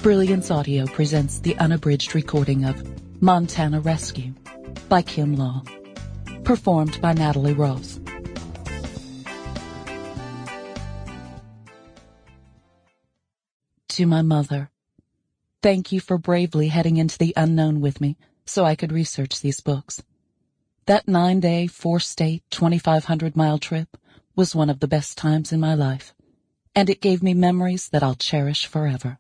Brilliance Audio presents the unabridged recording of Montana Rescue by Kim Law, performed by Natalie Ross. To my mother, thank you for bravely heading into the unknown with me so I could research these books. That 9-day, 4-state, 2,500-mile trip was one of the best times in my life, and it gave me memories that I'll cherish forever.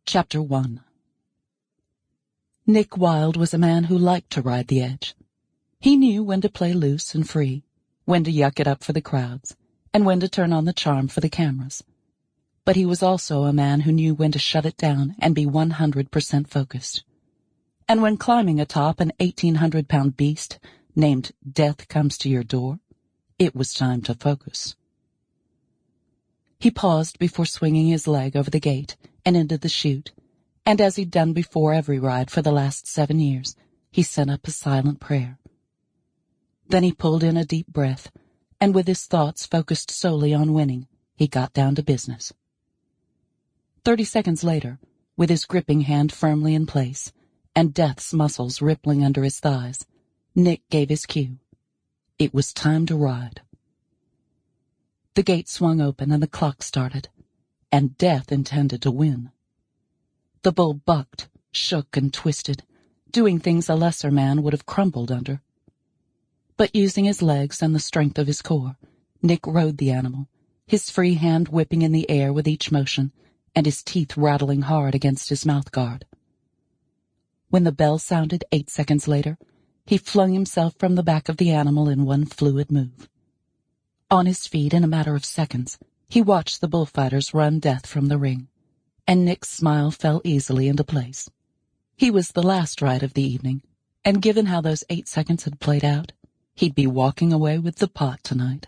Chapter 1. Nick Wilde was a man who liked to ride the edge. He knew when to play loose and free, when to yuck it up for the crowds, and when to turn on the charm for the cameras. But he was also a man who knew when to shut it down and be 100% focused. And when climbing atop an 1,800-pound beast named Death Comes to Your Door, it was time to focus. He paused before swinging his leg over the gate and into the chute, and as he'd done before every ride for the last 7 years, he sent up a silent prayer. Then he pulled in a deep breath, and with his thoughts focused solely on winning, he got down to business. 30 seconds later, with his gripping hand firmly in place, and Death's muscles rippling under his thighs, Nick gave his cue. It was time to ride. The gate swung open and the clock started, and Death intended to win. The bull bucked, shook, and twisted, doing things a lesser man would have crumbled under. But using his legs and the strength of his core, Nick rode the animal, his free hand whipping in the air with each motion, and his teeth rattling hard against his mouthguard. When the bell sounded 8 seconds later, he flung himself from the back of the animal in one fluid move. On his feet in a matter of seconds, he watched the bullfighters run Death from the ring, and Nick's smile fell easily into place. He was the last ride of the evening, and given how those 8 seconds had played out, he'd be walking away with the pot tonight.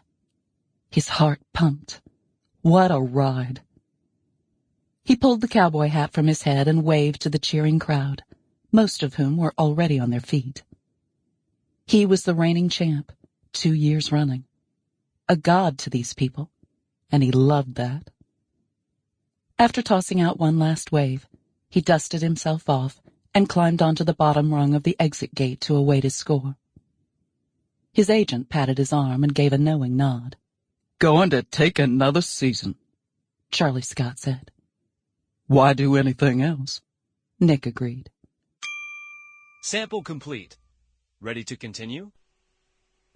His heart pumped. What a ride! He pulled the cowboy hat from his head and waved to the cheering crowd, most of whom were already on their feet. He was the reigning champ, 2 years running. A god to these people, and he loved that. After tossing out one last wave, he dusted himself off and climbed onto the bottom rung of the exit gate to await his score. His agent patted his arm and gave a knowing nod. "Going to take another season," Charlie Scott said. "Why do anything else?" Nick agreed. Sample complete. Ready to continue?